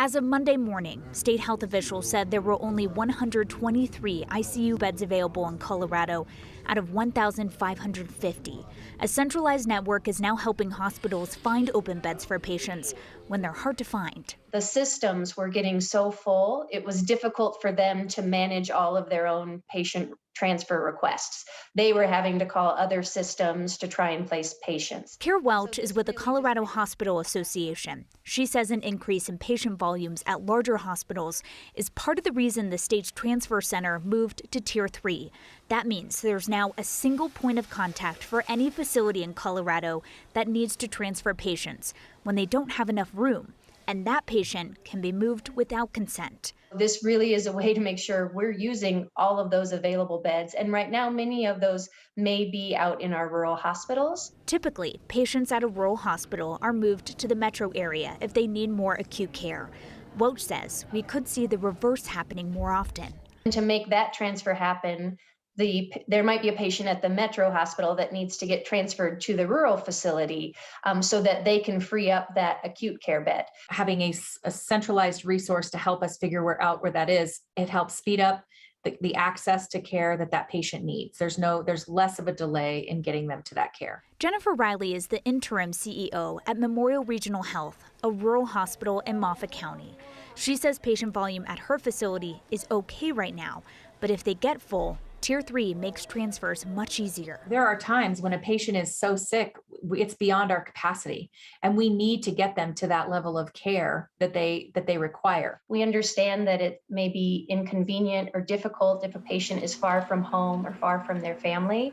As of Monday morning, state health officials said there were only 123 ICU beds available in Colorado out of 1,550. A centralized network is now helping hospitals find open beds for patients when they're hard to find. The systems were getting so full, it was difficult for them to manage all of their own patient transfer requests. They were having to call other systems to try and place patients. Kara Welch is with the Colorado Hospital Association. She says an increase in patient volumes at larger hospitals is part of the reason the state's transfer center moved to Tier 3. That means there's now a single point of contact for any facility in Colorado that needs to transfer patients when they don't have enough room, and that patient can be moved without consent. This really is a way to make sure we're using all of those available beds. And right now, many of those may be out in our rural hospitals. Typically, patients at a rural hospital are moved to the metro area if they need more acute care. Welch says we could see the reverse happening more often. And to make that transfer happen, there might be a patient at the metro hospital that needs to get transferred to the rural facility so that they can free up that acute care bed. Having a centralized resource to help us figure out where that is, it helps speed up the access to care that patient needs. There's less of a delay in getting them to that care. Jennifer Riley is the interim CEO at Memorial Regional Health, a rural hospital in Moffat County. She says patient volume at her facility is okay right now, but if they get full, Tier 3 makes transfers much easier. There are times when a patient is so sick, it's beyond our capacity, and we need to get them to that level of care that they require. We understand that it may be inconvenient or difficult if a patient is far from home or far from their family.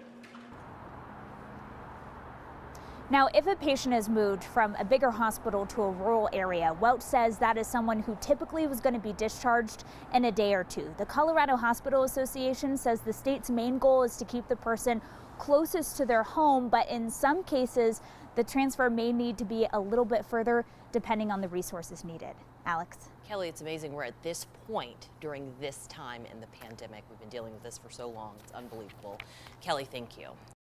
Now, if a patient is moved from a bigger hospital to a rural area, Welch says that is someone who typically was going to be discharged in a day or two. The Colorado Hospital Association says the state's main goal is to keep the person closest to their home, but in some cases, the transfer may need to be a little bit further depending on the resources needed. Alex. Kelly, it's amazing we're at this point during this time in the pandemic. We've been dealing with this for so long. It's unbelievable. Kelly, thank you.